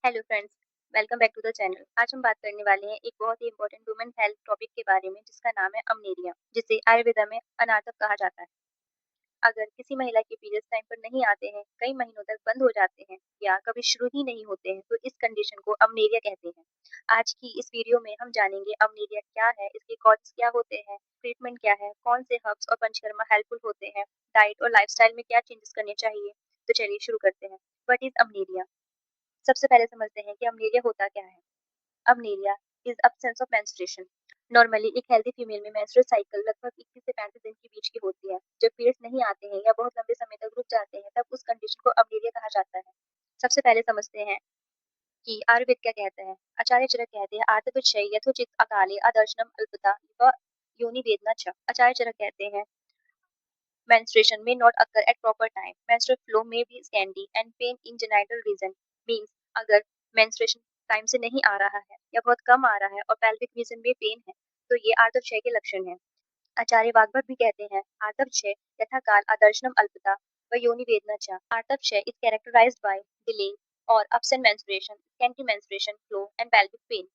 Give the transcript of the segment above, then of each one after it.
Hello friends, welcome back to the channel. आज हम बात करने वाले हैं एक बहुत ही इंपॉर्टेंट वुमेन हेल्थ टॉपिक के बारे में जिसका नाम है अमनेरिया, जिसे आयुर्वेदा में अनाथक कहा जाता है। अगर किसी महिला के पीरियड्स टाइम पर नहीं आते हैं, कई महीनों तक बंद हो जाते हैं या कभी शुरू ही नहीं होते हैं, तो इस कंडीशन को अमनेरिया कहते हैं। आज की इस वीडियो में हम जानेंगे अमनेरिया क्या है, इसके कॉजेस क्या होते हैं, ट्रीटमेंट क्या है, कौन से हर्ब्स और पंचकर्मा हेल्पफुल होते हैं, डाइट और लाइफस्टाइल में क्या चेंजेस करने चाहिए। तो चलिए शुरू करते हैं। What is amenorrhea? सबसे पहले समझते हैं कि अमनेरिया होता क्या है। Amenorrhea is absence of menstruation। Normally एक हेल्दी फीमेल में मेंस्ट्रुअल साइकिल लगभग 21 से 35 दिन के बीच की होती है। जब पीरियड्स नहीं आते हैं या बहुत लंबे समय तक रुक जाते हैं, तब उस कंडीशन को अमनेरिया कहा जाता है। सबसे पहले समझते हैं कि आयुर्वेद क्या कहता है। आचार्य चरक कहते हैं आर्तविषय यथोचित अकाले अदर्शनम अल्पता व योनि वेदना च। आचार्य चरक कहते हैं menstruation may not occur at proper time. Menstrual flow may be scanty and pain in genital region means अगर menstruation टाइम से नहीं आ रहा है या बहुत कम आ रहा है और pelvic region में पेन है, तो ये आर्तवक्षय के लक्षण हैं। आचार्य वाग्भट भी कहते हैं आर्तवक्षय यथाकाल आदर्शनम अल्पता व योनि वेदना च। आर्तवक्षय is characterized by delay or absent menstruation, scanty menstruation flow and pelvic pain।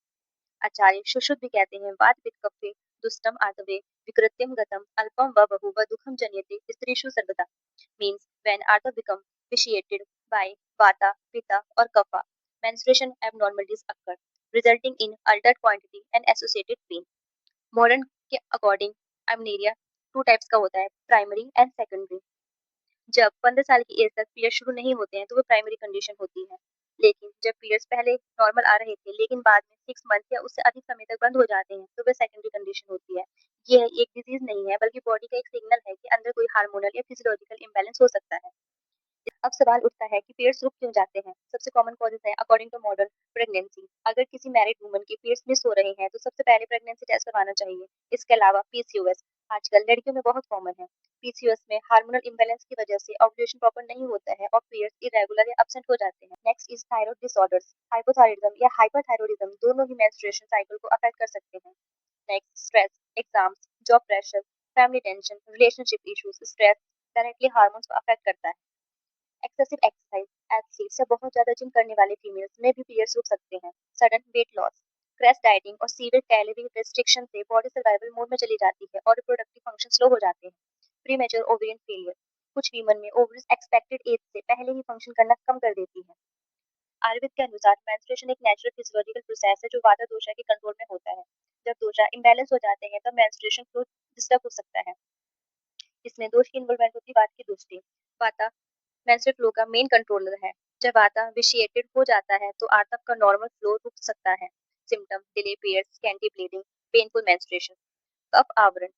आचार्य सुश्रुत भी कहते हैं वात पित्त कफे दुष्टम आतवे विकृत्यम गतम अल्पम व बहु व दुखम जन्यते स्त्रीषु सर्वदा मीन्स व्हेन आर्थ become vitiated by vata pitta or kapha menstruation abnormalities occur resulting in altered quantity and associated pain। Modern के अकॉर्डिंग अमनेरिया टू टाइप्स का होता है, प्राइमरी एंड सेकेंडरी। जब 15 साल की एज तक पीरियड शुरू नहीं होते हैं तो वो प्राइमरी कंडीशन होती है। लेकिन जब पीरियड्स पहले नॉर्मल आ रहे थे लेकिन बाद में 6 मंथ या उससे अधिक समय तक बंद हो जाते हैं, तो वह सेकेंडरी कंडीशन होती है। यह एक डिजीज नहीं है बल्कि बॉडी का एक सिग्नल है कि अंदर कोई हार्मोनल या फिजियोलॉजिकल इम्बैलेंस हो सकता है। अब सवाल उठता है कि पीरियड्स रुक क्यों जाते हैं। सबसे कॉमन कॉजेज है अकॉर्डिंग टू मॉडर्न प्रेगनेंसी। अगर किसी मैरिड वुमन के पीरियड्स मिस हो रहे हैं तो सबसे पहले प्रेगनेंसी टेस्ट करवाना चाहिए। इसके अलावा पीसीओएस आजकल लड़कियों में बहुत कॉमन है। पीसीओएस में हार्मोनल इम्बैलेंस की वजह से ओव्यूलेशन प्रॉपर नहीं होता है और पीरियड्स इरेगुलर या एब्सेंट हो जाते हैं। Next is thyroid disorders. Hypothyroidism या हाइपरथायराइडिज्म दोनों ही मेंस्ट्रुएशन साइकिल को अफेक्ट कर सकते हैं। Next stress, exams, job pressure, family tension, relationship issues. Stress directly hormones को अफेक्ट करता है। एक्सेसिव एक्सरसाइज, एथलीट्स या बहुत ज्यादा जिम करने वाले फीमेल्स में भी पीरियड्स रुक सकते हैं। Sudden weight loss, crash dieting और सीवियर कैलोरी रिस्ट्रिक्शन से बॉडी सर्वाइवल मोड में चली जाती है और रिप्रोडक्टिव फंक्शन स्लो हो जाते हैं। प्रीमेच्योर ओवेरियन फेलियर, कुछ वीमन में ओवरीज एक्सपेक्टेड एज से पहले ही फंक्शन करना कम कर देती है। आयुर्वेद के अनुसार मेंस्ट्रुएशन एक नेचुरल फिजियोलॉजिकल प्रोसेस है जो वाता दोषा के कंट्रोल में होता है। जब दोषा इम्बैलेंस हो जाते हैं तब मेंस्ट्रुएशन फ्लो डिस्टर्ब हो सकता है। इसमें दोष की इन्वॉल्वमेंट होती है वात की दोष से। वाता मेंस्ट्रुअल फ्लो का मेन कंट्रोलर है। जब वाता विशिएटेड हो जाता है तो आतप का नॉर्मल फ्लो रुक सकता है। Symptom delay periods, scanty bleeding, painful menstruation. कफ आवरण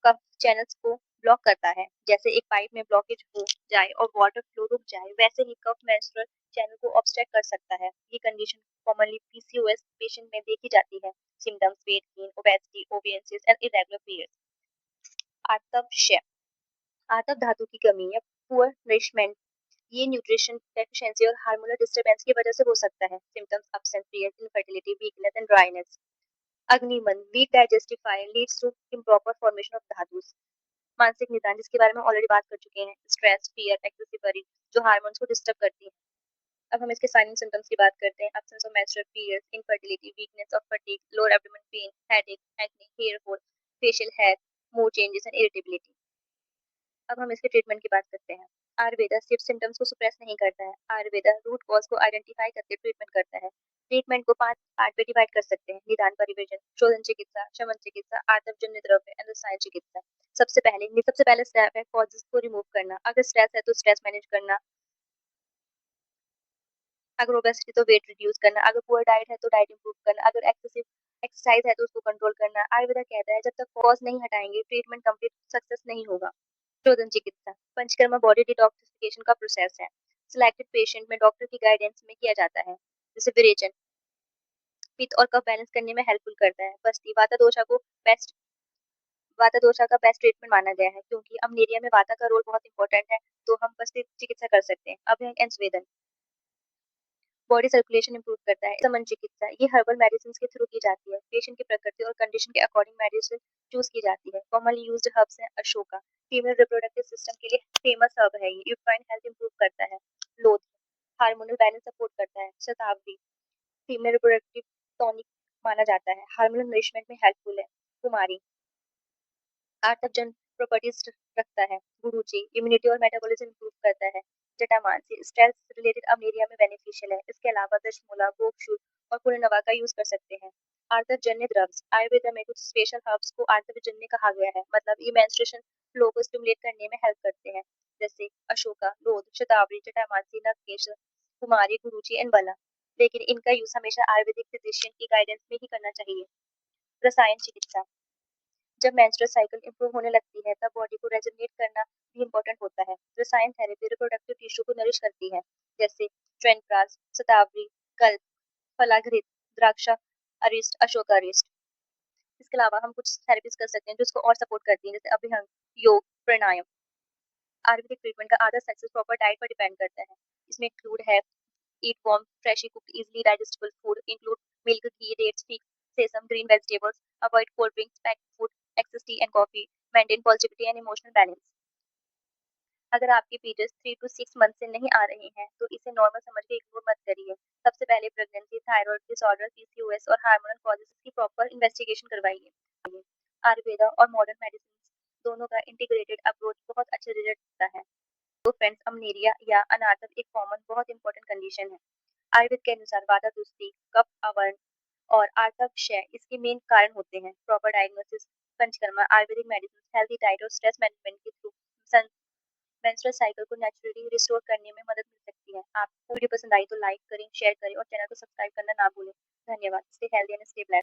कफ चैनल्स को ब्लॉक करता है। जैसे एक पाइप में ब्लॉकेज हो जाए और वाटर फ्लो रुक जाए, वैसे ही कफ मेंस्ट्रुअल चैनल को ऑब्स्ट्रक्ट कर सकता है। ये कंडीशन कॉमनली पीसीओएस पेशेंट में देखी जाती है। Symptoms weight gain, obesity, ovarians and irregular periods. आतप क्षय, आतप धातु की कमी या पुअर नरिशमेंट, ये न्यूट्रिशन डेफिशिएंसी और हार्मोनल डिस्टरबेंस की वजह से हो सकता है। Symptoms absent period, infertility, weakness and dryness. अग्निमन, weak digestive fire leads to improper formation of धातुस। मानसिक निदान जिसके बारे में ऑलरेडी बात कर चुके हैं, स्ट्रेस, फियर, एक्सेसिव वरी, जो हार्मोन्स को डिस्टर्ब करती है। अब हम इसके साइन एंड सिम्टम्स की बात करते हैं। Absence of menstrual periods, infertility, weakness of fatigue, lower abdomen pain, headache, acne, hair fall, facial hair, mood changes and irritability. अब हम इसके ट्रीटमेंट की बात करते हैं। आयुर्वेदा सिर्फ सिम्टम्स को सुप्रेस नहीं करता है, आयुर्वेदा रूट कॉज को आइडेंटिफाई करके ट्रीटमेंट करता है। ट्रीटमेंट को 5 पार्ट में डिवाइड कर सकते हैं। निदान परिवर्जन, शोधन चिकित्सा, शमन चिकित्सा, आर्तवजन्य द्रव्य एंड रसायन चिकित्सा। सबसे पहले स्टेप है कॉजेस को रिमूव करना। अगर स्ट्रेस है तो स्ट्रेस मैनेज करना, अगर ओबेसिटी तो वेट रिड्यूस करना, अगर पुअर डाइट है तो डाइट इंप्रूव करना, अगर एक्सेसिव एक्सरसाइज है तो उसको कंट्रोल करना। आयुर्वेदा कहता है जब तक कॉज नहीं हटाएंगे ट्रीटमेंट कंप्लीट सक्सेस नहीं होगा। शोधन चिकित्सा, पंचकर्मा बॉडी डिटॉक्सिफिकेशन का प्रोसेस है। सिलेक्टेड पेशेंट में डॉक्टर की गाइडेंस में किया जाता है। जैसे विरेचन पित्त और कफ बैलेंस करने में हेल्पफुल करता है। बस्ती वाता दोषा का बेस्ट ट्रीटमेंट माना गया है क्योंकि अमनेरिया में वाता का रोल बहुत इंपॉर्टेंट है, तो हम बस्ती चिकित्सा कर सकते हैं। अभ्यंग एंड स्वेदन बॉडी सर्कुलेशन इंप्रूव करता है। समन चिकित्सा ये हर्बल मेडिसिन के थ्रू की जाती है। पेशेंट की प्रकृति और कंडीशन के अकॉर्डिंग मेडिसिन चूज की जाती है। कॉमनली यूज्ड हर्ब्स हैं अशोका, फीमेल रिप्रोडक्टिव सिस्टम के लिए फेमस हर्ब है ये। यूट्राइन हेल्थ इंप्रूव करता है। लोथ हार्मोनल बैलेंस सपोर्ट करता है। शतावरी फीमेल रिप्रोडक्टिव टॉनिक माना जाता है। हार्मोनल नरिशमेंट में हेल्पफुल है। कुमारी आर्तजन प्रॉपर्टीज रखता है। गुरुची इम्यूनिटी और मेटाबॉलिज्म इंप्रूव करता है। जटामांसी स्ट्रेस रिलेटेड अमेरिया में बेनिफिशियल है। इसके अलावा दशमूला गोपशूल और पुनर्नवा का यूज कर सकते हैं। आर्तजन्य ड्रग्स आयुर्वेद में कुछ स्पेशल हर्ब्स को आर्तजन्य कहा गया है, मतलब ये मेंस्ट्रुएशन फ्लो को स्टिमुलेट करने में हेल्प करते हैं, जैसे अशोका, लोध, शतावरी, जटामांसी, नवकेश, कुमारी, गुरुची एंड बला। लेकिन इनका यूज हमेशा आयुर्वेदिक फिजिशियन की गाइडेंस में ही करना चाहिए। रसायन चिकित्सा जब मेंस्ट्रुअल साइकिल इंप्रूव होने लगती है तब बॉडी को रेजुनेट करना भी इम्पोर्टेंट होता है। रसायन थेरेपी रिप्रोडक्टिव टिश्यू को नरिश करती है, जैसे च्यवनप्राश, शतावरी, कल्प, फलाघृत, द्राक्षा अरिस्ट, अशोका अरिस्ट। इसके अलावा हम कुछ थेरेपीज कर सकते हैं जो इसको और सपोर्ट करती हैं, जैसे अभिहंग, योग, प्राणायाम। आयुर्वेदिक ट्रीटमेंट का आधा सक्सेस प्रॉपर डाइट पर डिपेंड करता है। इसमें इंक्लूड है eat warm, freshly cooked, easily digestible food, include milk, ghee, dates, figs, sesame, green vegetables, avoid cold drinks, packed food, excess tea and coffee, maintain positivity and emotional balance. अगर आपके periods 3 to 6 month से नहीं आ रहे हैं तो इसे normal समझ के इग्नोर मत करिए। सबसे पहले प्रेगनेंसी, थायराइड डिसऑर्डर, पीसीओएस और हार्मोनल कॉजेज की प्रॉपर इन्वेस्टिगेशन करवाइए। आयुर्वेदा और मॉडर्न मेडिसिन दोनों का इंटीग्रेटेड अप्रोच बहुत अच्छे रिजल्ट देता है। तो फ्रेंड्स, अमनेरिया या अनाथव एक कॉमन बहुत इंपॉर्टेंट कंडीशन है। आयुर्वेद के अनुसार वाता दुस्ती, कफ आवरण और आर्तव क्षय इसके मेन कारण होते हैं। Proper diagnosis, panchakarma, Ayurvedic medicine, healthy diet और स्ट्रेस मैनेजमेंट के थ्रू मेंस्ट्रुअल साइकिल को नेचुरली रिस्टोर करने में मदद मिल सकती है। आपको वीडियो पसंद आई तो लाइक करें, शेयर करें और चैनल को सब्सक्राइब करना ना भूलें। धन्यवाद। Stay healthy and stay blessed.